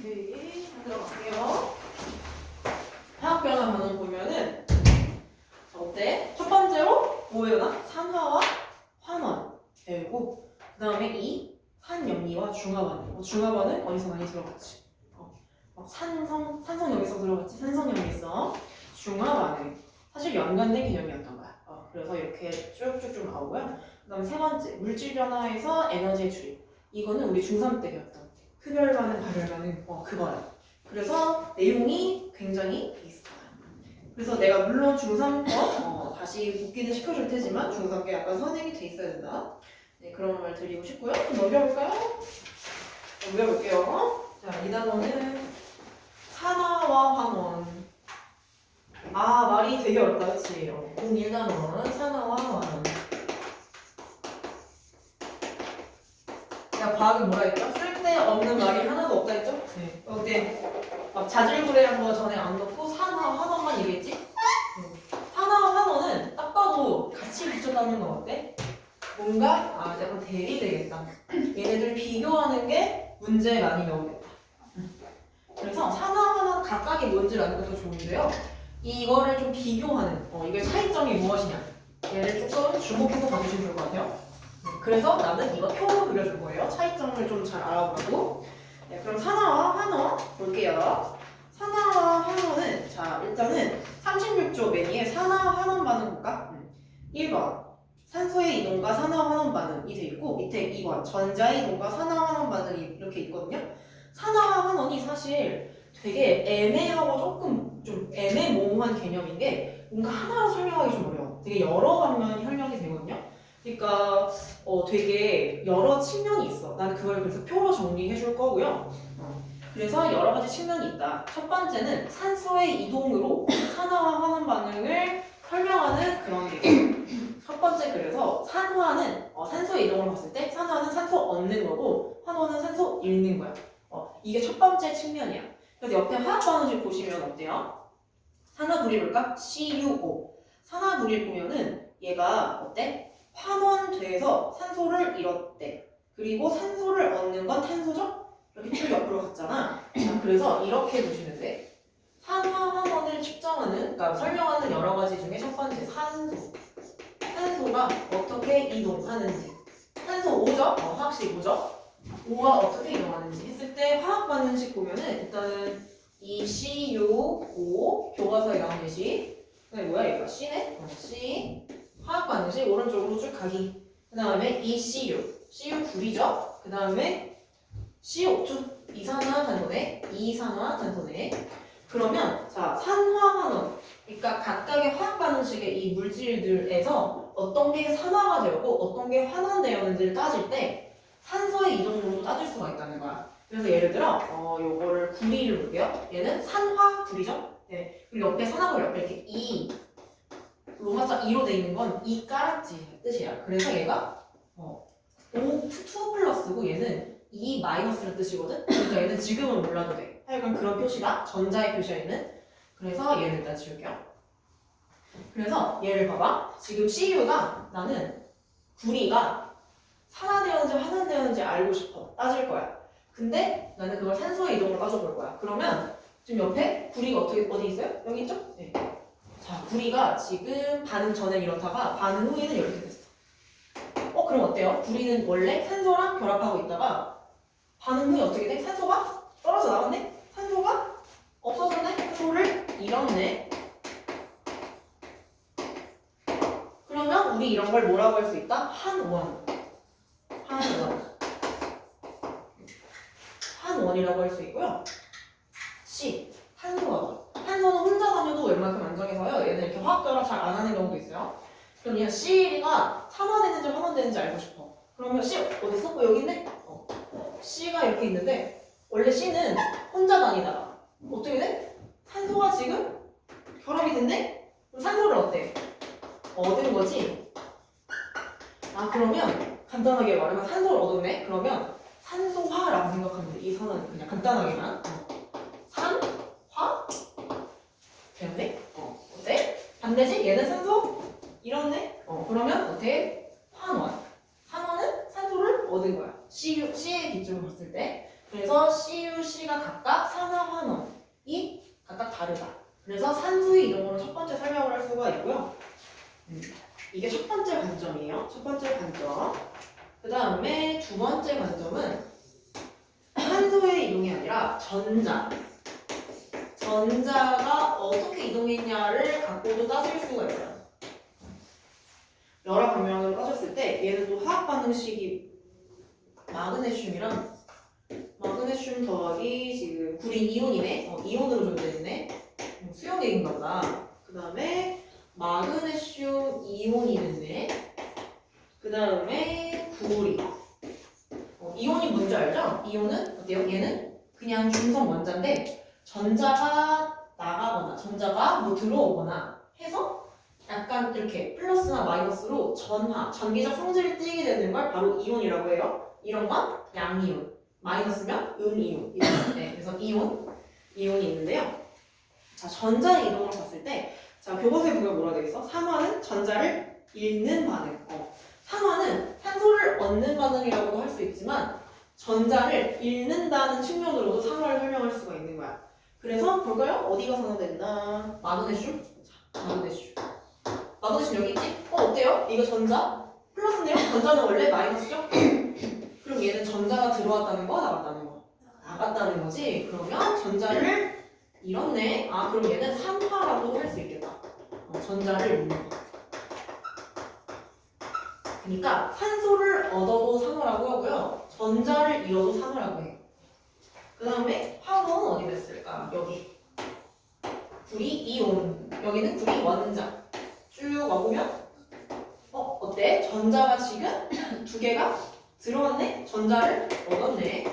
오케이. 들어갈게요. 화학 변화 반응 보면은 자, 어때? 첫 번째로 뭐예요? 산화와 환원 배우고 그 다음에 이 산염리와 중화반응. 중화반응 어디서 많이 들어봤지? 산성 여기서 들어갔지? 산성염리 있어. 중화반응. 사실 연관된 개념이었던 거야. 그래서 이렇게 쭉쭉쭉 나오고요. 그 다음에 세 번째, 물질 변화에서 에너지의 출입. 이거는 우리 중3 때 배웠던 흡열 반응, 발열 반응, 그거야. 그래서 내용이 굉장히 비슷하다. 그래서 내가 물론 중3 거 다시 복기는 시켜줄 테지만 중3 게 약간 선행이 돼 있어야 된다. 네, 그런 말 드리고 싶고요. 좀 넘겨볼까요? 넘겨볼게요. 자, 이 단어는 산화와 환원. 아, 말이 되게 어렵다, 그치? 01단원, 산화와 환원. 야, 과학은 뭐라 했죠? 쓸데없는 말이 하나도 없다 했죠? 네. 근데 막 자질구레한 거 전에 안 넣고 산화, 환원만 얘기했지? 산화, 환원은 딱 봐도 같이 붙였다는 거 어때? 뭔가, 약간 대리되겠다. 얘네들 비교하는 게 문제에 많이 나오겠다. 그래서 산화, 환원 각각이 뭔지를 아는 것도 좋은데요. 이거를 좀 비교하는, 이게 차이점이 무엇이냐. 얘를 조금 주목해서 봐주시면 좋을 것 같아요. 그래서 나는 이거 표로 그려줄 거예요. 차이점을 좀 잘 알아보라고. 네, 그럼 산화와 환원 볼게요. 산화와 환원은, 자, 일단은 36조 맨 위에 산화 환원 반응 볼까? 1번. 산소의 이동과 산화 환원 반응이 돼 있고, 밑에 2번. 전자의 이동과 산화 환원 반응이 이렇게 있거든요. 산화 환원이 사실 되게 애매하고 조금 좀 애매모호한 개념인 게 뭔가 하나로 설명하기 좀 어려워. 되게 여러 방면이 설명이 되거든요. 그러니까 되게 여러 측면이 있어. 나는 그걸 그래서 표로 정리해 줄 거고요. 그래서 여러 가지 측면이 있다. 첫 번째는 산소의 이동으로 산화와 환원 반응을 설명하는 그런 게 첫 번째, 그래서 산화는 산소의 이동을 봤을 때 산화는 산소 얻는 거고 환원은 산소 잃는 거야. 이게 첫 번째 측면이야. 그래서 옆에 화학 반응식 보시면 어때요? 산화불일 볼까? CuO. 산화불일 보면은 얘가 어때? 환원돼서 산소를 잃었대. 그리고 산소를 얻는 건 탄소죠? 이렇게 쭉 옆으로 갔잖아. 자, 그래서 이렇게 보시면 돼. 산화 환원을 측정하는, 그러니까 설명하는 여러 가지 중에 첫 번째 산소. 산소가 어떻게 이동하는지. 산소 5죠? 화학식 5죠? 5가 어떻게 이동하는지 했을 때 화학 반응식 보면은 일단은 이 CuO 교과서에 나온 예시. 그게 뭐야 얘가? C네? C 화학 반응식 오른쪽으로 쭉 가기. 그 다음에 이 Cu 불이죠? 그 다음에 CO2 이산화탄소네. 이산화탄소네. 그러면 자 산화환원, 그러니까 각각의 화학 반응식의 이 물질들에서 어떤 게 산화가 되었고 어떤 게 환원되었는지를 따질 때 산소의 이동으로 따질 수가 있다는 거야. 그래서 예를 들어 요거를 구리를 볼게요. 얘는 산화구리죠? 네. 그리고 옆에 산화구 옆에 이렇게 이 로마자 2로 돼 있는 건 이 까락지 뜻이야. 그래서 얘가 O2 플러스고 얘는 E 마이너스라는 뜻이거든. 그러니까 얘는 지금은 몰라도 돼. 하여간 그런 표시다. 전자의 표시가 있는. 그래서 얘는 일단 지울게요. 그래서 얘를 봐봐. 지금 CU가 나는 구리가 산화되었는지 환원되었는지 알고 싶어. 따질 거야. 근데 나는 그걸 산소의 이동으로 따져볼 거야. 그러면 지금 옆에 구리가 어디 있어요? 여기 있죠? 네. 자, 구리가 지금 반응 전엔 이렇다가 반응 후에는 이렇게 됐어. 그럼 어때요? 구리는 원래 산소랑 결합하고 있다가 반응 후에 어떻게 돼? 산소가 떨어져 나갔네? 산소가 없어졌네? 산소를 잃었네? 그러면 우리 이런 걸 뭐라고 할 수 있다? 한원. 한원이라고 할 수 있고요. C. 탄소화죠. 탄소는 혼자 다녀도 웬만큼 안정해서요. 얘는 이렇게 화학 결합 잘 안 하는 경우도 있어요. 그럼 얘 C가 산화되는지 환원되는지 알고 싶어. 그러면 C 어디 있어? 여기 있네? C가 이렇게 있는데 원래 C는 혼자 다니다가 어떻게 돼? 산소가 지금 결합이 됐네? 그럼 산소를 어때? 얻은 거지? 그러면 간단하게 말하면 산소를 얻었네? 그러면 산소화라고 생각하면 돼. 이 선은 그냥 간단하게만 산화? 되었네? 어때? 반대지? 얘는 산소 잃었네? 그러면 어때? 환원. 환원은 산소를 얻은 거야. C의 기준으로 봤을 때. 그래서 CU, C가 각각 각각 산화환원이 각각 다르다. 그래서 산소의 이동으로 첫 번째 설명을 할 수가 있고요. 이게 첫 번째 관점이에요. 첫 번째 관점. 그 다음에 두 번째 관점은 산소의 이동이 아니라 전자가 어떻게 이동했냐를 갖고도 따질 수가 있어요. 열화 방명을 따졌을 때 얘는 또 화학 반응식이 마그네슘 더하기 지금 구린 이온이네. 이온으로 존재했네. 수용 얘기인가 보다. 그 다음에 마그네슘 이온이 됐네. 그 다음에 구리. 이온이 뭔지 알죠? 이온은 어때요? 얘는 그냥 중성 원자인데 전자가 나가거나 전자가 뭐 들어오거나 해서 약간 이렇게 플러스나 마이너스로 전기적 성질이 띠게 되는 걸 바로 이온이라고 해요. 이런 건 양이온, 마이너스면 음이온. 네, 그래서 이온이 있는데요. 자, 전자의 이동을 봤을 때, 자, 교과서에 보면 뭐라 되어 있어? 산화는 전자를 잃는 반응. 산화는 산소를 얻는 반응이라고도 할 수 있지만 전자를 잃는다는 측면으로도 산화를 설명할 수가 있는 거야. 그래서 볼까요? 어디가 산화된다? 마그네슘? 자, 마그네슘 여기 있지? 어때요? 이거 전자? 플러스네요? 전자는 원래 마이너스죠? 그럼 얘는 전자가 들어왔다는 거, 나갔다는 거? 나갔다는 거지? 그러면 전자를 잃었네? 그럼 얘는 산화라고도 할 수 있겠다. 전자를 잃는 거. 그러니까 산소를 얻어도 산화라고 하고요. 전자를 잃어도 산화라고 해요. 그 다음에 화원은 어디 됐을까? 여기. 구리 이온. 여기는 구리 원자. 쭉 와보면 어때? 전자가 지금 두 개가 들어왔네? 전자를 얻었네.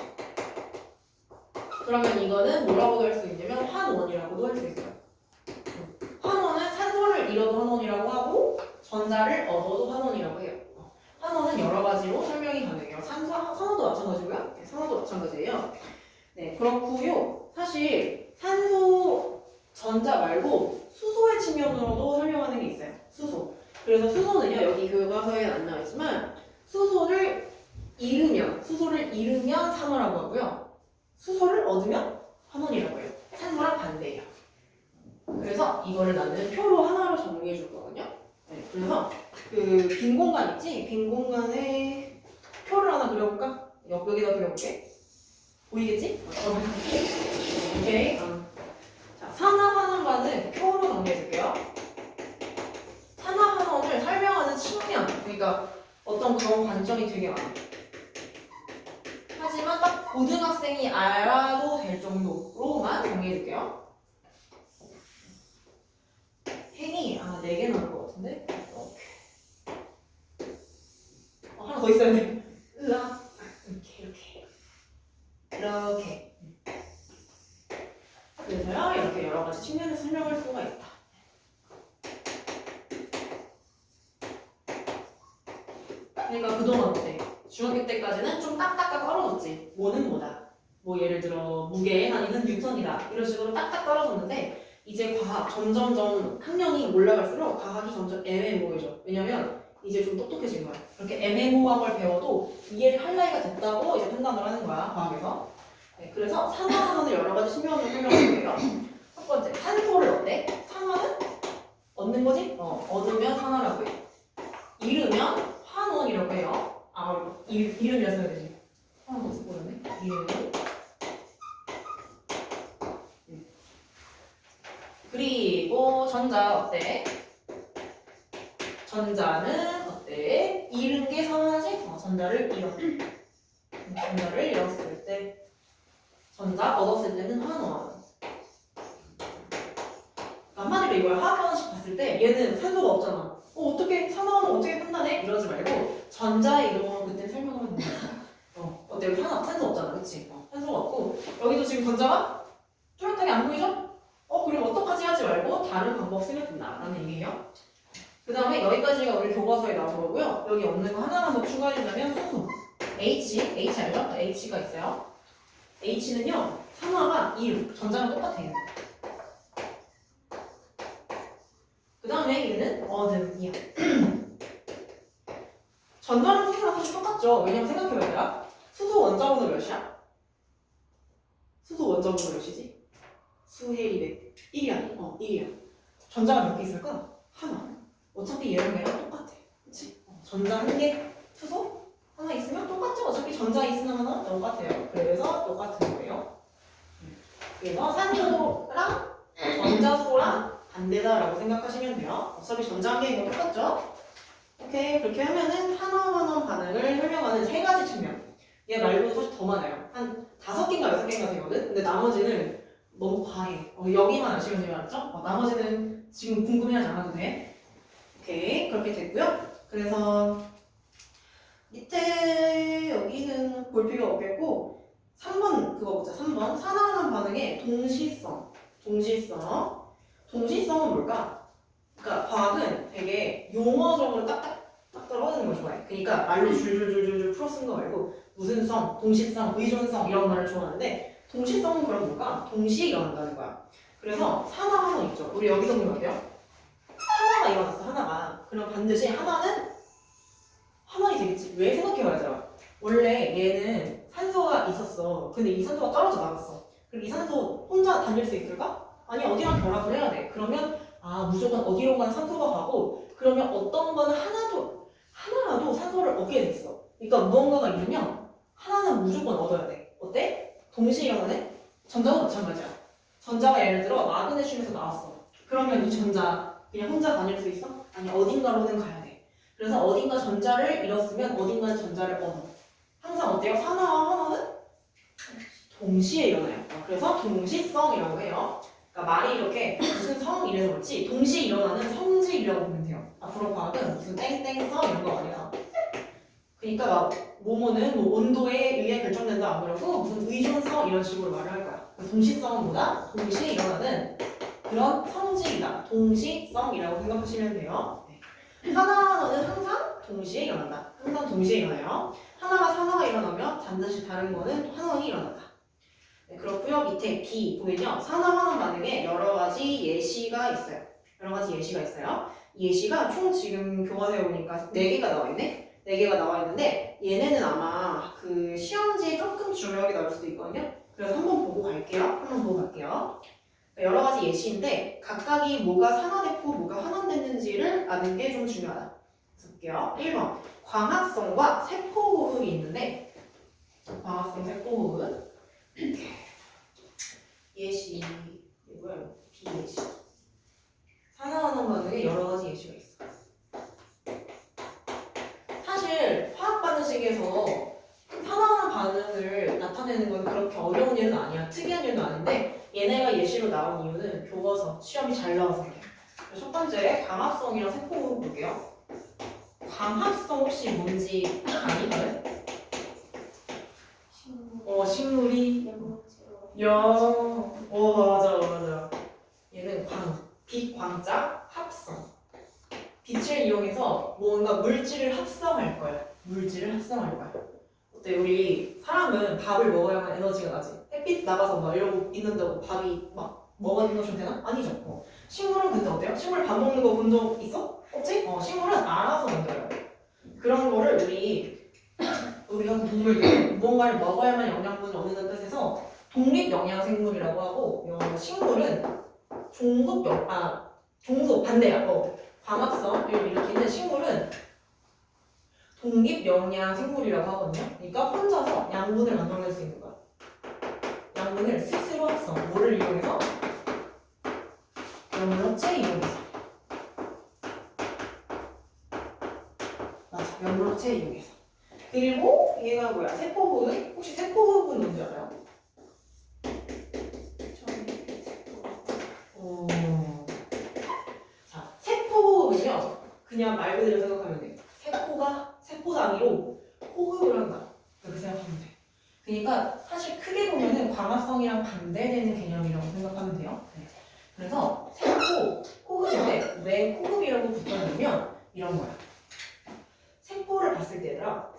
그러면 이거는 뭐라고도 할 수 있냐면 환원이라고도 할 수 있어요. 환원은 산소를 잃어도 환원이라고 하고 전자를 얻어도 환원이라고 해요. 산호는 여러 가지로 설명이 가능해요. 산호도 마찬가지고요. 네, 산호도 마찬가지예요. 네, 그렇고요. 사실 산소 전자 말고 수소의 측면으로도 설명하는 게 있어요. 수소. 그래서 수소는요, 여기 교과서에 안 나와 있지만 수소를 잃으면 산호라고 하고요. 수소를 얻으면 환원이라고 해요. 산소랑 반대예요. 그래서 이거를 나는 표로 하나로 정리해 줄 거거든요. 네, 그래서 그 빈 공간 있지? 빈 공간에 표를 하나 그려볼까? 여기다 그려볼게. 보이겠지? 오케이. 자, 산화환원반은 표로 정리해줄게요. 산화환원을 설명하는 측면, 그러니까 어떤 그런 관점이 되게 많아. 하지만 딱 고등학생이 알아도 될 정도로만 정리해줄게요. 행이 4개 나올 것 같은데? 하나 더 있어야 돼. 이렇게. 그래서요, 이렇게 여러 가지 측면에서 설명할 수가 있다. 그러니까 그동안 어때? 중학교 때까지는 좀 딱딱딱 떨어졌지. 뭐는 뭐다. 뭐 예를 들어 무게에 다니는 뉴턴이다. 이런 식으로 딱딱 떨어졌는데 이제 과학 점점점 학년이 올라갈수록 과학이 점점 애매모호해져. 왜냐면 이제 좀 똑똑해진 거야. 그렇게 애매모호한 걸 배워도 이해를 할 나이가 됐다고 이제 판단을 하는 거야, 과학에서. 네, 그래서 산화환원을 여러 가지 측면으로 설명할게요. 첫 번째, 산소를 얻대. 산화는 얻는 거지? 얻으면 산화라고 해. 잃으면 환원이라고 해요. 이름이라 써야 되지. 하나 더 써보렸네. 이름. 그리고 전자 어때? 전자는 어때? 잃은 게 산화지? 전자를 잃었을 때 전자 얻었을 때는 환원. 한마디로 이걸 화학 반응식 봤을 때 얘는 산소가 없잖아. 어떻게 산화는 어떻게 판단해? 이러지 말고 전자의 이동은 그때 설명하면 된다. 어때? 산소 없잖아, 그치? 산소가 없고 여기도 지금 전자가 뚜렷하게 안 보이죠? 그럼 어떡하지 하지 말고 다른 방법 쓰면 된다라는 얘기예요. 그 다음에 여기까지가 우리 교과서에 나온 거고요. 여기 없는 거 하나만 더 추가해주자면 수소. H 알죠? H가 있어요. H는요, 산화가 전자랑 똑같아요. 그 다음에 얘는 얻음이야. 전자랑 수소랑 사실 똑같죠. 왜냐면 생각해봐야 수소 원자번호 몇이야? 수소 원점은 몇이지? 수헬이 1이야. 1이야. 전자가 몇 개 있을까? 하나. 어차피 얘랑 얘랑 똑같아. 그치? 전자 한 개, 수소 하나 있으면 똑같죠? 어차피 전자 있으면 하나 똑같아요. 그래서 똑같은 거예요. 그래서 산소랑 전자수랑 반대다라고 생각하시면 돼요. 어차피 전자 한 개인 거 똑같죠? 오케이. 그렇게 하면은 탄화환원 반응을 설명하는 세 가지 측면. 얘 말고 사실 더 많아요. 한 5개인가 6개인가 되거든? 근데 나머지는 너무 과해. 여기만 아시면 돼요. 알았죠? 나머지는 지금 궁금해하지 않아도 돼. 오케이. 그렇게 됐고요. 그래서 밑에 여기는 볼 필요 없겠고 3번 그거 보자. 3번 산화환원 반응의 동시성. 동시성은 뭘까? 그러니까 과학은 되게 용어적으로 딱딱 떨어지는 걸 좋아해. 그러니까 말로 줄줄줄줄 풀어 쓴 거 말고 무슨 성, 동시성, 의존성 이런 말을 좋아하는데 동시성은 그럼 뭘까? 동시에 일어난다는 거야. 그래서 산화환원 있죠. 우리 여기서 보면 어때요? 하나가 일어났어. 하나가. 그럼 반드시 하나는 환원이 되겠지. 왜 생각해봐야죠. 원래 얘는 산소가 있었어. 근데 이 산소가 떨어져 나갔어. 그럼 이 산소 혼자 다닐 수 있을까? 아니 어디랑 결합을 해야 돼. 그러면 무조건 어디론가는 산소가 가고 그러면 어떤 거는 하나라도 산소를 얻게 돼 있어. 그러니까 무언가가 있으면 하나는 무조건 얻어야 돼. 어때? 동시에 일어나네? 전자도 마찬가지야. 전자가 예를 들어 마그네슘에서 나왔어. 그러면 이 전자 그냥 혼자 다닐 수 있어? 아니 어딘가로는 가야 돼. 그래서 어딘가 전자를 잃었으면 어딘가는 전자를 얻어. 항상 어때요? 산화와 환원은 동시에 일어나요. 그래서 동시성이라고 해요. 그러니까 말이 이렇게 무슨 성 이래서 그렇지 동시에 일어나는 성질이라고 보면 돼요. 앞으로 과학은 무슨 땡땡성 이런 거 아니야. 그러니까 막 뭐뭐는 뭐 온도에 의해 결정된다 안 그러고 무슨 의존성 이런 식으로 말을 할 거야. 동시성은 뭐다? 동시에 일어나는 그런 성질이다. 동시성이라고 생각하시면 돼요. 산화환원은 항상 동시에 일어난다. 항상 동시에 일어나요. 하나가 산화가 일어나면 반드시 다른 거는 환원이 일어난다. 네, 그렇고요. 밑에 B 보면요. 산화환원 반응에 여러 가지 예시가 있어요. 이 예시가 총 지금 교과서에 보니까 4개가 나와 있네. 4개가 나와 있는데 얘네는 아마 그 시험지에 조금 중요하게 나올 수도 있거든요. 그래서 한번 보고 갈게요. 여러 가지 예시인데 각각이 뭐가 산화됐고 뭐가 환원됐는지를 아는 게 좀 중요하다. 그래서 볼게요. 1번 광합성과 세포호흡이 있는데 광합성, 세포호흡 예시 이거요. 비예시 산화환원 반응에 여러 가지 예시가 있어. 사실 화학 반응식에서 산화환원 반응을 나타내는 건 그렇게 어려운 일은 아니야. 특이한 일도 아닌데 얘네가 예시로 나온 이유는 교과서 시험이 잘 나와서 그래. 첫 번째 광합성이랑 세포호흡 볼게요. 광합성 혹시 뭔지 아니? 식물이 맞아. 얘는 빛광자 합성. 빛을 이용해서 뭔가 물질을 합성할 거야. 어때? 우리 사람은 밥을 먹어야만 에너지가 나지. 햇빛 나가서 막 이러고 있는다고 밥이 막 먹어지는 좀 되나? 아니죠. 식물은 근데 어때요? 식물 밥 먹는 거 본 적 있어? 없지? 식물은 알아서 만들어요. 그런 거를 우리가 동물들 무언가를 먹어야만 영양분을 얻는다는 뜻에서 독립영양생물이라고 하고 식물은 종속 반대야. 광합성을 일으키는 식물은 독립영양생물이라고 하거든요. 그러니까 혼자서 양분을 만들어낼 수 있는 거야. 양분을 스스로 합성. 뭐를 이용해서? 면물업체 이용해서. 맞아. 면물업체 이용해서. 그리고 얘가 뭐야? 세포호흡. 혹시 세포호흡은 뭔지 알아요? 자, 세포호흡은요. 그냥 말 그대로 생각하면 돼. 세포 단위로 호흡을 한다. 그렇게 생각하면 돼. 그러니까 사실 크게 보면은 광합성이랑 반대되는 개념이라고 생각하면 돼요. 그래서 세포 호흡인데 왜 호흡이라고 붙었냐면 이런 거야. 세포를 봤을 때 얘들아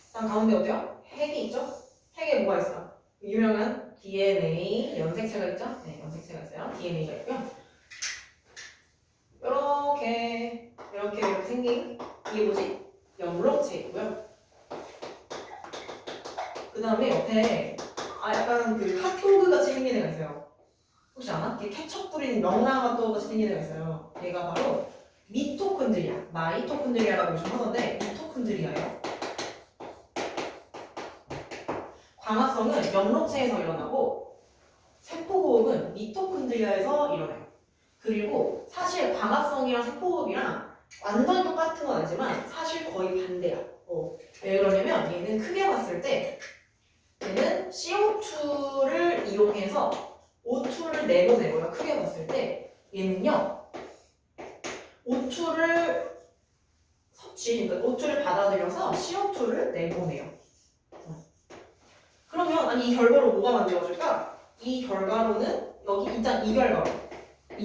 일단 가운데 어때요? 핵이 있죠? 핵에 뭐가 있어? 유명한 DNA 염색체가 있죠? 네, 염색체가 있어요. DNA가 있고요. 이렇게 생긴 이게 뭐지? 염록체이고요. 그 다음에 옆에 약간 그 핫도그 같이 생긴 애가 있어요. 혹시 아나? 이게 케첩 뿌린 명랑 핫도그 같이 생긴 애가 있어요. 얘가 바로 미토콘드리아, 마이토콘드리아라고 요즘 하던데 미토콘드리아예요. 광합성은 영록체에서 일어나고 세포호흡은 미토콘드리아에서 일어나요. 그리고 사실 광합성이랑 세포호흡이랑 완전 똑같은 건 아니지만 사실 거의 반대야. 왜 그러냐면 얘는 크게 봤을 때 얘는 CO2를 이용해서 O2를 내보내고요. 크게 봤을 때 얘는요 O2를 그러니까 O2를 받아들여서 CO2를 내보내요. 그러면 아니 이 결과로 뭐가 만들어질까? 이 결과로는 여기 일단 이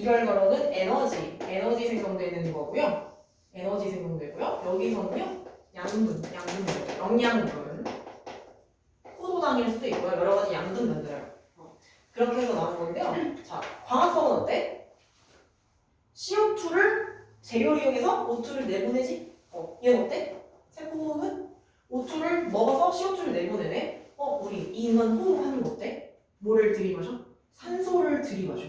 결과로는 에너지 생성되는 거고요. 에너지 생성되고요. 여기서는요 영양분, 포도당일 수도 있고요. 여러 가지 양분 만들어요. 그렇게 해서 나오는 건데요. 자, 광합성은 어때? CO2를 재료를 이용해서 O2를 내보내지? 얘는 어때? 세포호흡은 O2를 먹어서 CO2를 내보내네. 우리 이 인간 호흡하는 거 어때? 뭐를 들이마셔? 산소를 들이마셔.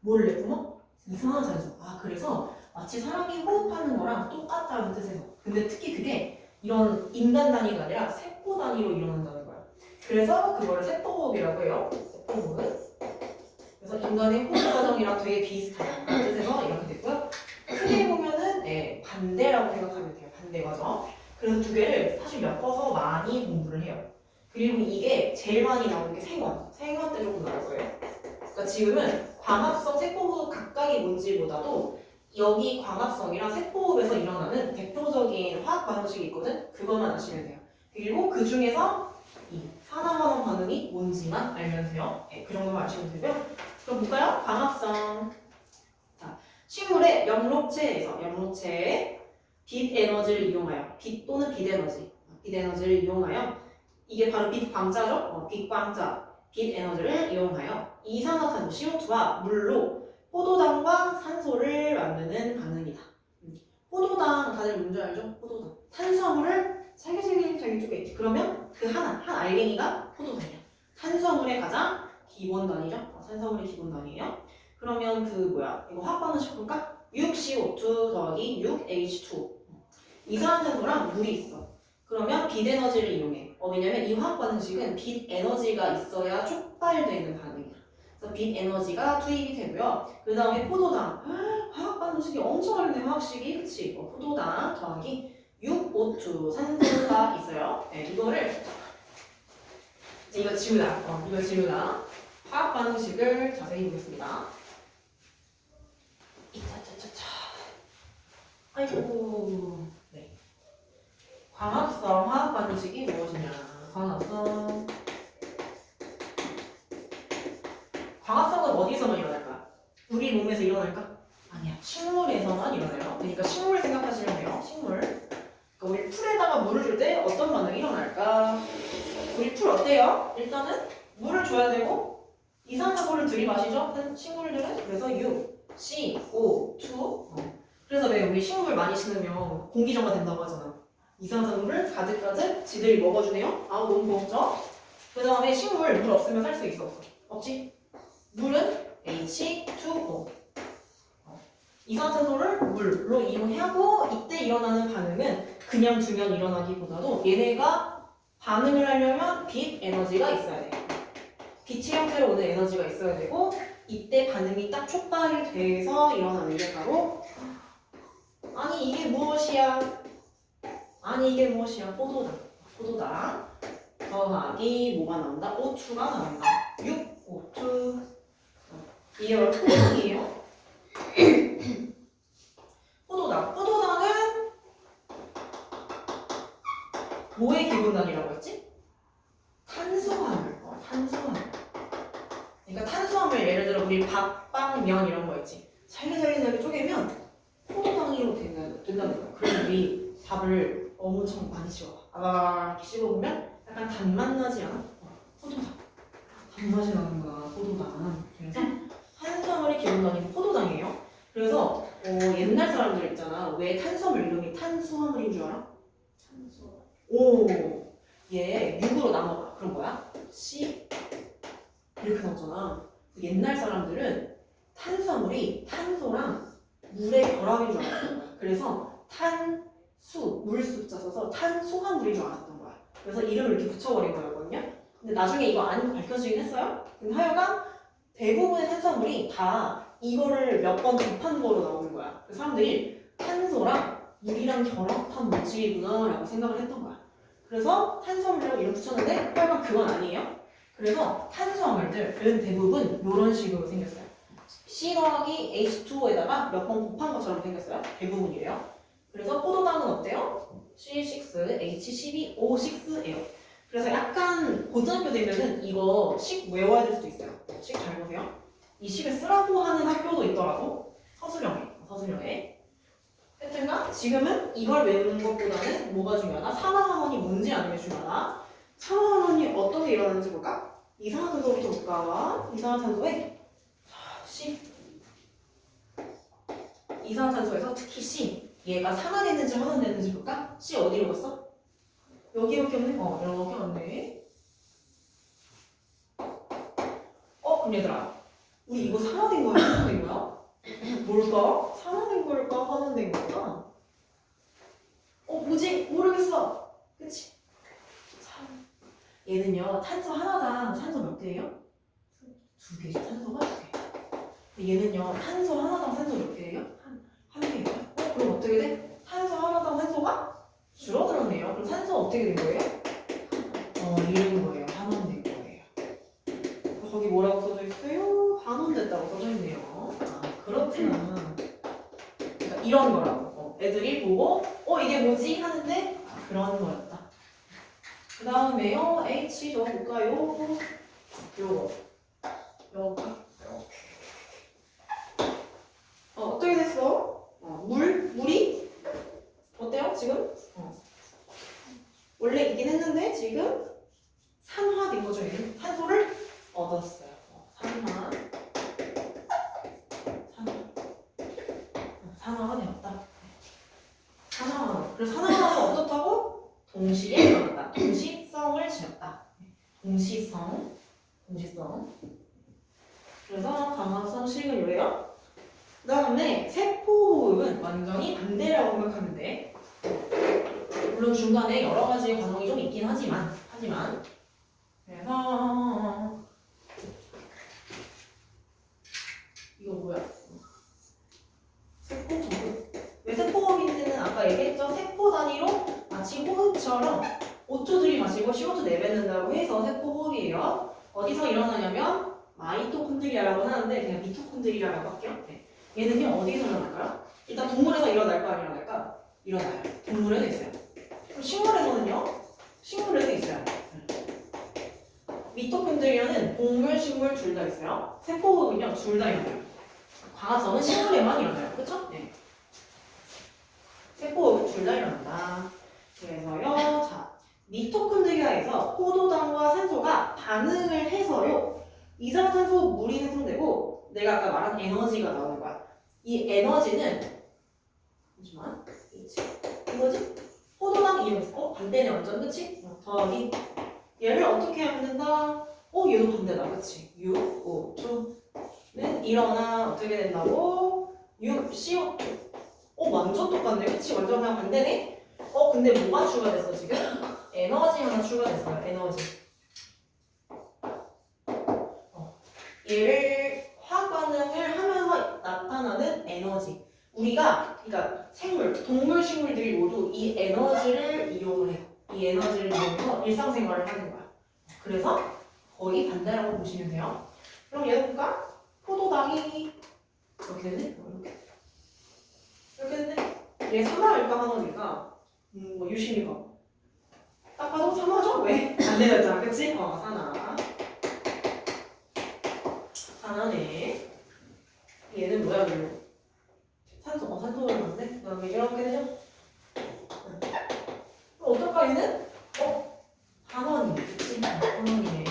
뭐를 내뿜어? 이산화탄소. 그래서 마치 사람이 호흡하는 거랑 똑같다는 뜻에서. 근데 특히 그게 이런 인간 단위가 아니라 세포 단위로 일어난다는 거야. 그래서 그거를 세포호흡이라고 해요. 세포호흡은. 그래서 인간의 호흡 과정이랑 되게 비슷하다는 뜻에서 이렇게 됐고요. 크게 보면은 반대라고 생각하면 돼요. 반대 과정. 그래서 두 개를 사실 엮어서 많이 공부를 해요. 그리고 이게 제일 많이 나오는 게 생원 때 조금 나올 거예요. 그러니까 지금은 광합성 세포호흡 각각이 뭔지보다도 여기 광합성이랑 세포호흡에서 일어나는 대표적인 화학 반응식이 있거든. 그것만 아시면 돼요. 그리고 그 중에서 이 산화환원 반응이 뭔지만 알면 돼요. 그 정도만 아시면 되고요. 그럼 볼까요? 광합성. 자, 식물의 영록체에 빛 에너지를 이용하여 빛 또는 빛 에너지를 이용하여 이게 바로 빛 광자죠? 빛 광자, 빛 에너지를 이용하여 이산화탄소 CO2와 물로 포도당과 산소를 만드는 반응이다. 포도당 다들 뭔지 알죠? 포도당. 탄수화물을 잘게 쪼개 있지. 그러면 그 한 알갱이가 포도당이야. 탄수화물의 가장 기본 단위죠? 탄수화물의 기본 단위예요. 그러면 이거 화학 반응식 볼까? 6CO2 더하기 6H2. 이산화탄소랑 물이 있어. 그러면 빛 에너지를 이용해. 왜냐면 이 화학 반응식은 빛 에너지가 있어야 촉발되는 반응이야. 그래서 빛 에너지가 투입이 되고요. 그 다음에 포도당. 화학 반응식이 엄청 어렵네, 화학식이. 그치? 포도당 더하기 6O2 산소가 있어요. 이거를 이거 지우다. 화학 반응식을 자세히 보겠습니다. 아이고. 네. 광합성 화학 반응식이 무엇이냐? 광합성은 어디서만 일어날까? 우리 몸에서 일어날까? 아니야. 식물에서만 일어나요. 그러니까 식물 생각하시면 돼요. 식물. 그러니까 우리 풀에다가 물을 줄 때 어떤 반응이 일어날까? 우리 풀 어때요? 일단은 물을 줘야 되고 이산화탄소를 들이마시죠? 식물들은. 그래서 CO2. 그래서 왜 우리 식물 많이 심으면 공기정화 된다고 하잖아. 이산화탄소를 가득 지들이 먹어주네요. 너무 고맙죠? 그 다음에 식물 물 없으면 살 수 있어 없어? 없지? 물은 H2O. 이산화탄소를 물로 이용하고 이때 일어나는 반응은 그냥 두면 일어나기보다도 얘네가 반응을 하려면 빛 에너지가 있어야 돼. 빛의 형태로 오는 에너지가 있어야 되고 이때 반응이 딱 촉발이 돼서 일어나는 게 바로 이게 무엇이야? 포도당 더하기 뭐가 나온다? O2가 나온다. 6O2. 이게 바로 포도당이에요. 포도당은 뭐의 기본 단위라고 했지? 탄수화물. 그러니까 탄수화물 예를 들어 우리 밥, 빵, 면 이런 거 있지. 잘게 쪼개면 포도당으로 된다는 거야. 그래서 우리 밥을 엄청 많이 씹어봐. 이렇게 씹어보면 약간 단맛 나지 않아? 포도당. 단맛이 나는 거야, 포도당. 그래서 탄수화물이 기본 단위는 포도당이에요. 그래서 옛날 사람들 있잖아. 왜 탄수화물 이름이 탄수화물인 줄 알아? 얘 6으로 나눠봐. 그럼 뭐야? C 이렇게 나왔잖아. 옛날 사람들은 탄수화물이 탄소랑 물의 결합인 줄 알았던 거야. 그래서 탄수, 물 숫자 써서 탄수화물인 줄 알았던 거야. 그래서 이름을 이렇게 붙여버린 거였거든요. 근데 나중에 이거 아닌 거 밝혀지긴 했어요. 근데 하여간 대부분의 탄수화물이 다 이거를 몇 번 곱한 거로 나오는 거야. 그래서 사람들이 탄소랑 물이랑 결합한 물질이구나 라고 생각을 했던 거야. 그래서 탄수화물이라고 이름 붙였는데 하여간 그건 아니에요. 그래서 탄수화물들은 대부분 이런 식으로 생겼어요. C 더하기 H2O에다가 몇 번 곱한 것처럼 생겼어요. 대부분이래요. 그래서 포도당은 어때요? C6H12O6예요. 그래서 약간 고등학교 되면은 이거 식 외워야 될 수도 있어요. 식 잘 보세요. 이 식을 쓰라고 하는 학교도 있더라고. 서술형에. 하여튼간 지금은 이걸 외우는 것보다는 뭐가 중요하다? 산화환원이 뭔지 아는 게 중요하다. 산화환원이 어떻게 일어나는지 볼까? 이산화탄소부터 볼까? 이산화탄소에 C 이산화탄소에서 특히 C 얘가 산화됐는지 환원됐는지 볼까? C 어디로 갔어? 여기밖에 없네? 이렇게 왔네. 그럼 얘들아 우리 이거 산화된 거야? 환원된 거야? 뭘까? 산화된 걸까? 환원된 걸까? 뭐지? 모르겠어. 그치? 얘는요 탄소 하나당 산소 몇 개예요? 두 개죠. 탄소가 두 개. 얘는요 탄소 하나당 산소 몇 개예요? 한 개예요. 그럼 어떻게 돼? 탄소 하나당 산소가 줄어들었네요. 그럼 산소 어떻게 된 거예요? 잃은 거예요. 환원된 거예요. 거기 뭐라고 써져 있어요? 환원됐다고 써져 있네요. 그렇구나. 그러니까 이런 거라고. 애들이 보고 이게 뭐지? 하는데 그런 거였다. 그 다음에요 H 적어볼까요? 요거 어떻게 됐어? 물이 어때요 지금? 원래 있긴 했는데 지금 산화된 거죠. 얘는 산소를 얻었어요. 산화가 되었다. 그래서 산화가 어떻다고? 동시에 일어났다. 동시성을 지녔다. 동시성. 그래서 강화성 식은 이래요. 그 다음에 세포호흡은 완전히 반대라고 생각하면 돼. 물론 중간에 여러 가지 과정이 좀 있긴 하지만 그래서 이거 뭐야? 세포호흡. 왜 세포호흡인지는 아까 얘기했죠. 세포 단위로 마치 호흡처럼 O2 들이마시고 CO2 내뱉는다고 해서 세포호흡이에요. 어디서 일어나냐면 마이토콘드리아라고 하는데 그냥 미토콘드리아라고 할게요. 얘는요 어디서 일어날까요? 일단 동물에서 일어날까 안 일어날까? 일어나요. 동물에도 있어요. 그럼 식물에서는요? 식물에도 있어요. 미토콘드리아는 동물, 식물 둘 다 있어요. 세포호흡은요 둘 다 일어나요. 과학성은 식물에만 일어나요. 그쵸? 네. 세포호흡은 둘 다 일어난다. 그래서요, 자, 미토콘드리아에서 포도당과 산소가 반응을 해서요, 이산화탄소 물이 생성되고, 내가 아까 말한 에너지가 나오는 거야. 이 에너지는, 잠시만, 이거지? 포도당 이용해서, 반대네 완전, 그치? 더하기. 얘를 어떻게 하면 된다? 얘도 반대다, 그치? U, O, 2는 일어나, 어떻게 된다고? U, CO2. 완전 똑같네. 그치? 완전 그냥 반대네? 근데 뭐가 추가됐어, 지금? 에너지 하나 추가됐어요. 에너지. 얘를 화학 반응을 하면서 나타나는 에너지. 우리가, 그러니까 생물, 동물, 식물들이 모두 이 에너지를 이용을 해. 이 에너지를 이용해서 일상생활을 하는 거야. 그래서 거의 반대라고 보시면 돼요. 그럼 얘 볼까? 포도당이 이렇게 됐네? 이렇게 됐네? 얘 산화일까 환원일까? 유심히 봐. 딱 봐도 산화죠? 왜? 안 내렸잖아, 그치? 산화네. 얘는 뭐야, 그러면? 산소를 봤네? 그 다음에 이렇게 되죠? 그럼 어떨까, 얘는? 환원이네, 그치? 환원이네.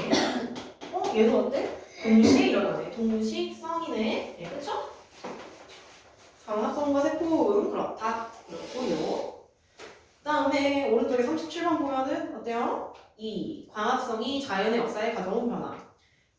얘도 어때? 동시에 일어나네. 동시성이네. 예, 그쵸? 광합성과 세포호흡은 그렇다. 그렇고요. 그 다음에 오른쪽에 37번 보면은 어때요? 이 광합성이 자연의 역사에 가져온 변화.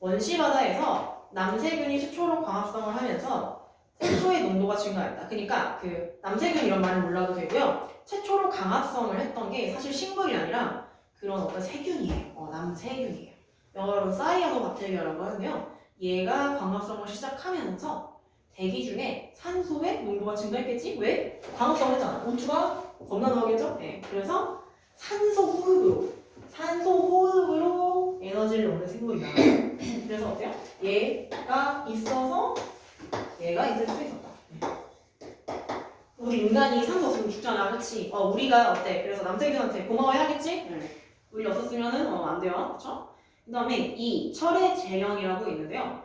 원시 바다에서 남세균이 최초로 광합성을 하면서 산소의 농도가 증가했다. 그러니까 그 남세균 이런 말을 몰라도 되고요. 최초로 광합성을 했던 게 사실 식물이 아니라 그런 어떤 세균이에요. 남세균이에요. 영어로 사이아노박테리아라고 하는데요. 얘가 광합성을 시작하면서 대기 중에 산소의 농도가 증가했겠지? 왜? 광합성을 했잖아. O2가 겁나 나오겠죠? 네. 그래서 산소 호흡으로 에너지를 얻는 생물이다. 그래서 어때요? 얘가 있어서 얘가 있을 수 있었다. 우리 인간이 산소 없으면 죽잖아, 그렇지? 우리가 어때? 그래서 남세균한테 고마워해야겠지? 우리 없었으면은 안 돼요, 그렇죠? 그다음에 이 철의 재련이라고 있는데요.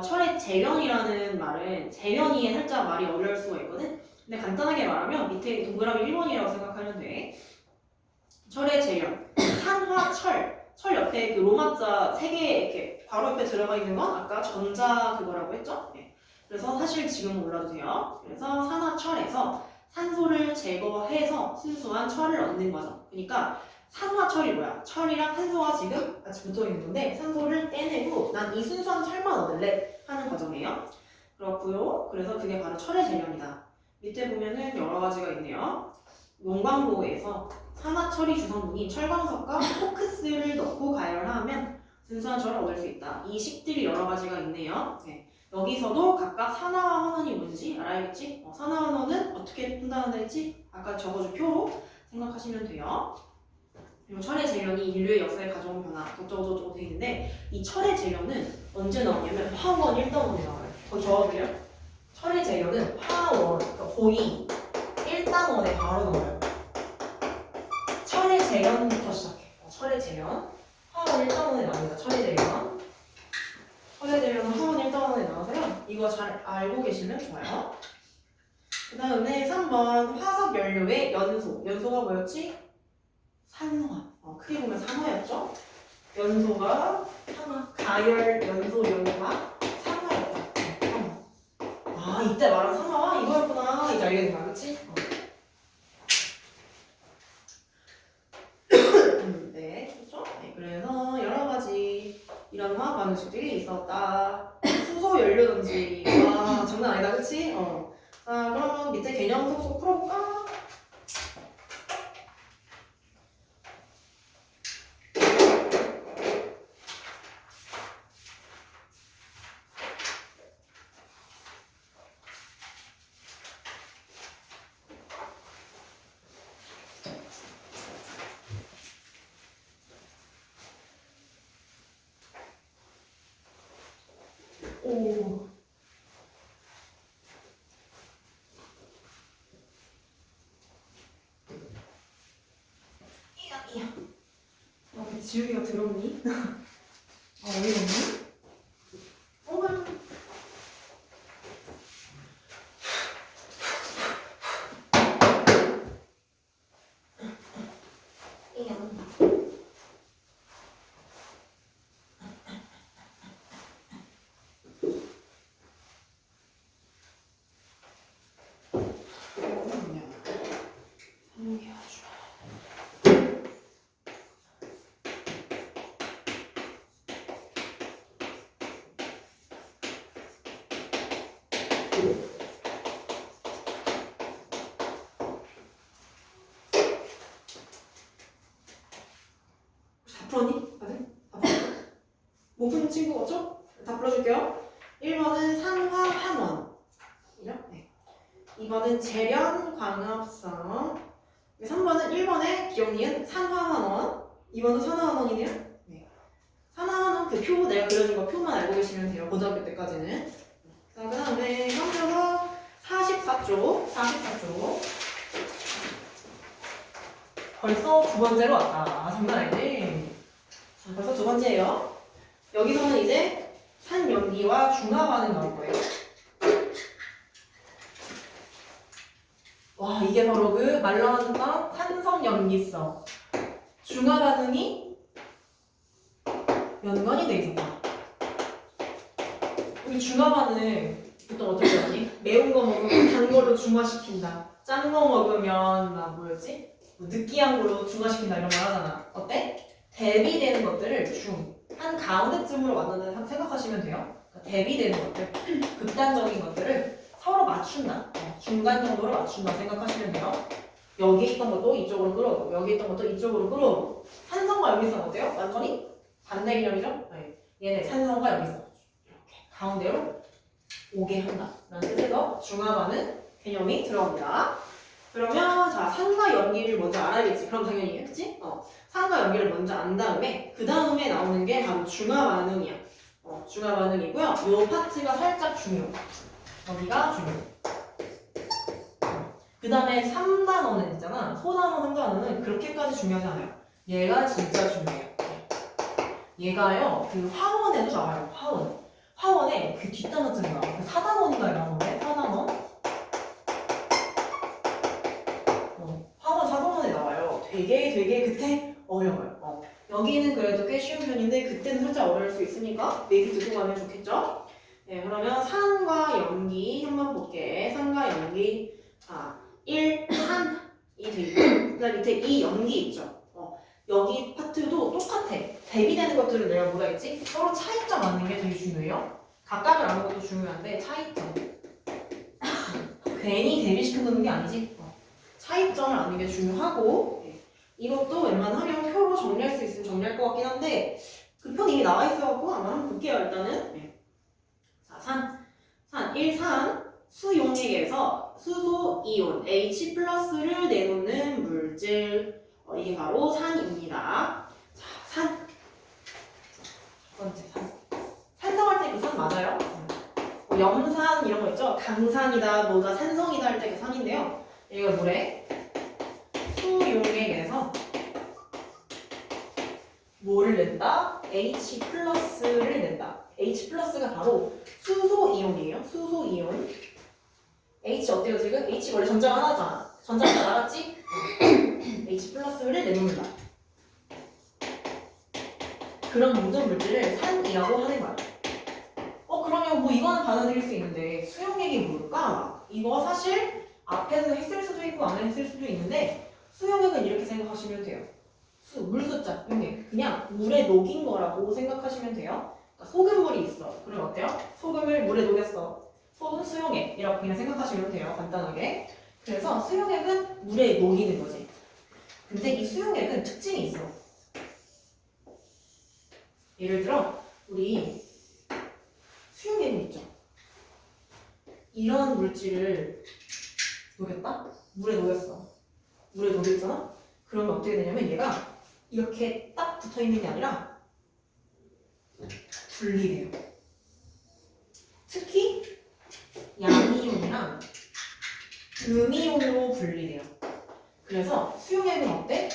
철의 재련이라는 말은 재련이에 살짝 말이 어려울 수가 있거든. 근데 간단하게 말하면 밑에 동그라미 1번이라고 생각하면 돼. 철의 재련, 철 옆에 그 로마자 3개 이렇게 바로 옆에 들어가 있는 건 아까 전자 그거라고 했죠? 네. 그래서 사실 지금은 몰라도 돼요. 그래서 산화철에서 산소를 제거해서 순수한 철을 얻는 거죠. 그러니까 산화철이 뭐야? 철이랑 산소가 지금 같이 붙어 있는 건데 산소를 떼내고 난 이 순수한 철만 얻을래 하는 과정이에요. 그렇고요. 그래서 그게 바로 철의 재련이다. 밑에 보면은 여러 가지가 있네요. 용광로에서 산화철이 주성분인 철광석과 코크스를 넣고 가열하면 순수한 철을 얻을 수 있다. 이 식들이 여러 가지가 있네요. 네. 여기서도 각각 산화와 환원이 뭔지 알아야겠지? 산화환원은 어떻게 판단하는지 아까 적어준 표로 생각하시면 돼요. 그리고 철의 재련이 인류의 역사에 가져온 변화 어쩌고저쩌고 돼 있는데 이 철의 재련은 언제 나오냐면 화원 1단원에 나와요. 거기 적어줄래요? 철의 재련은 화원, 그러니까 고이 1단원에 바로 나와요. 철의 재련부터 시작해. 철의 재련. 화원 1단원에 나옵니다. 철의 재련. 철의 재련은 화원 1단원에 나와서요. 이거 잘 알고 계시면 좋아요. 그 다음에 3번 화석 연료의 연소. 연소가 뭐였지? 산화. 크게 보면 산화였죠? 연소가 산화. 가열, 연소, 연소가 산화였다. 산화. 이때 말한 산화가 이거였구나. 이제 알게 된 거야, 그치? 네, 그렇죠? 네, 그래서 여러 가지 이런 화학 반응식들이 있었다. 수소 연료든지. 장난 아니다, 그치? 자, 그러면 밑에 개념 속속 풀어볼까? 오. 지우개가 들었니? 어디가 없니? 다 풀었니? 다들? 다 풀었어? 못 푸는 친구 없죠? 다 풀어줄게요. 1번은 산화환원. 네. 2번은 재련광합성. 3번은 1번에 기억니은 산화환원. 2번은 산화환원이네요. 네. 산화환원 그 표, 내가 그려준 거 표만 알고 계시면 돼요. 고등학교 때까지는. 자, 그 다음에 현재서 44쪽. 벌써 두 번째로 왔다. 장난 아니지? 자, 벌써 두 번째예요. 여기서는 이제 산연기와 중화반응 나올 거예요. 와, 이게 바로 그 말라왔던 산성연기성. 중화반응이 연관이 돼 있었다. 우리 중화반응 보통 어떻게 하니? 매운 거 먹으면 단 거로 중화시킨다. 짠 거 먹으면 느끼한 거로 중화시킨다 이런 말 하잖아. 어때? 대비되는 것들을 중, 한 한 가운데쯤으로 왔다는 생각하시면 돼요. 그러니까 대비되는 것들, 극단적인 것들을 서로 맞춘다. 중간 정도로 맞춘다 생각하시면 돼요. 여기 있던 것도 이쪽으로 끌어오고 여기 있던 것도 이쪽으로 끌어오고 산성과 역리성 어때요? 완전히 반대 개념이죠? 네. 얘네 산성과 역리성 이렇게 가운데로 오게 한다 라는 뜻에서 중화반응 개념이 들어옵니다. 그러면 자 산과 연기를 먼저 알아야겠지. 그럼 당연히 그치? 산과 연기를 먼저 안 다음에 그 다음에 나오는 게 바로 중화반응이야. 중화반응이고요. 요 파트가 살짝 중요. 여기가 중요. 그 다음에 3단원은 있잖아. 소단원, 3단원은 그렇게까지 중요하지 않아요. 얘가 진짜 중요해요. 얘가요, 그 화원에도 나와요. 화원에 그 뒷단원쯤 나와요. 4단원인가요? 나오는데? 4단원? 화원 4단원에 나와요. 되게 그때 어려워요. 여기는 그래도 꽤 쉬운 편인데 그때는 살짝 어려울 수 있으니까 미리 듣고 가면 좋겠죠? 네, 그러면 산과 연기 한번 볼게. 산과 연기. 자, 1, 산이 돼 있고, 그 다음 밑에 이 연기 있죠? 여기 파트도 똑같아. 대비되는 것들을 내가 뭐라 했지? 서로 차이점 아는 게 되게 중요해요. 각각을 아는 것도 중요한데, 차이점. 괜히 대비시켜 놓는 게 아니지? 차이점을 아는 게 중요하고, 이것도 웬만하면 표로 정리할 수 있으면 정리할 것 같긴 한데, 그 편 이미 나와 있어갖고 아마 한번 볼게요, 일단은. 자, 산. 1산. 수용액에서 수소 이온 H 플러스를 내놓는 물질 이게 바로 산입니다. 자, 산. 첫 번째 산. 산성할 때 그 산 맞아요? 염산 이런 거 있죠? 강산이다, 뭐가 산성이다 할 때 그 산인데요. 이거 뭐래? 수용액에서 뭐를 낸다? H 플러스를 낸다. H 플러스가 바로 수소 이온이에요. 수소 이온. H 어때요 지금? H 원래 전자가 하나잖아. 전자가 나갔지? H 플러스를 내놓는다. 그런 모든 물질을 산이라고 하는 거야. 그러면 뭐 이거는 받아들일 수 있는데 수용액이 뭘까? 이거 사실 앞에서 했을 수도 있고 안 했을 수도 있는데 수용액은 이렇게 생각하시면 돼요. 물 숫자, 용액. 그냥 물에 녹인 거라고 생각하시면 돼요. 그러니까 소금물이 있어. 그럼 어때요? 소금을 물에 녹였어. 소금 수용액이라고 그냥 생각하시면 돼요. 간단하게. 그래서 수용액은 물에 녹이는 거지. 근데 이 수용액은 특징이 있어. 예를 들어 우리 수용액은 있죠. 이런 물질을 녹였다? 물에 녹였어. 물에 녹였잖아? 그러면 어떻게 되냐면 얘가 이렇게 딱 붙어있는 게 아니라 분리돼요. 특히 양이온이랑 금이온으로 분리돼요. 그래서 수용액은 어때?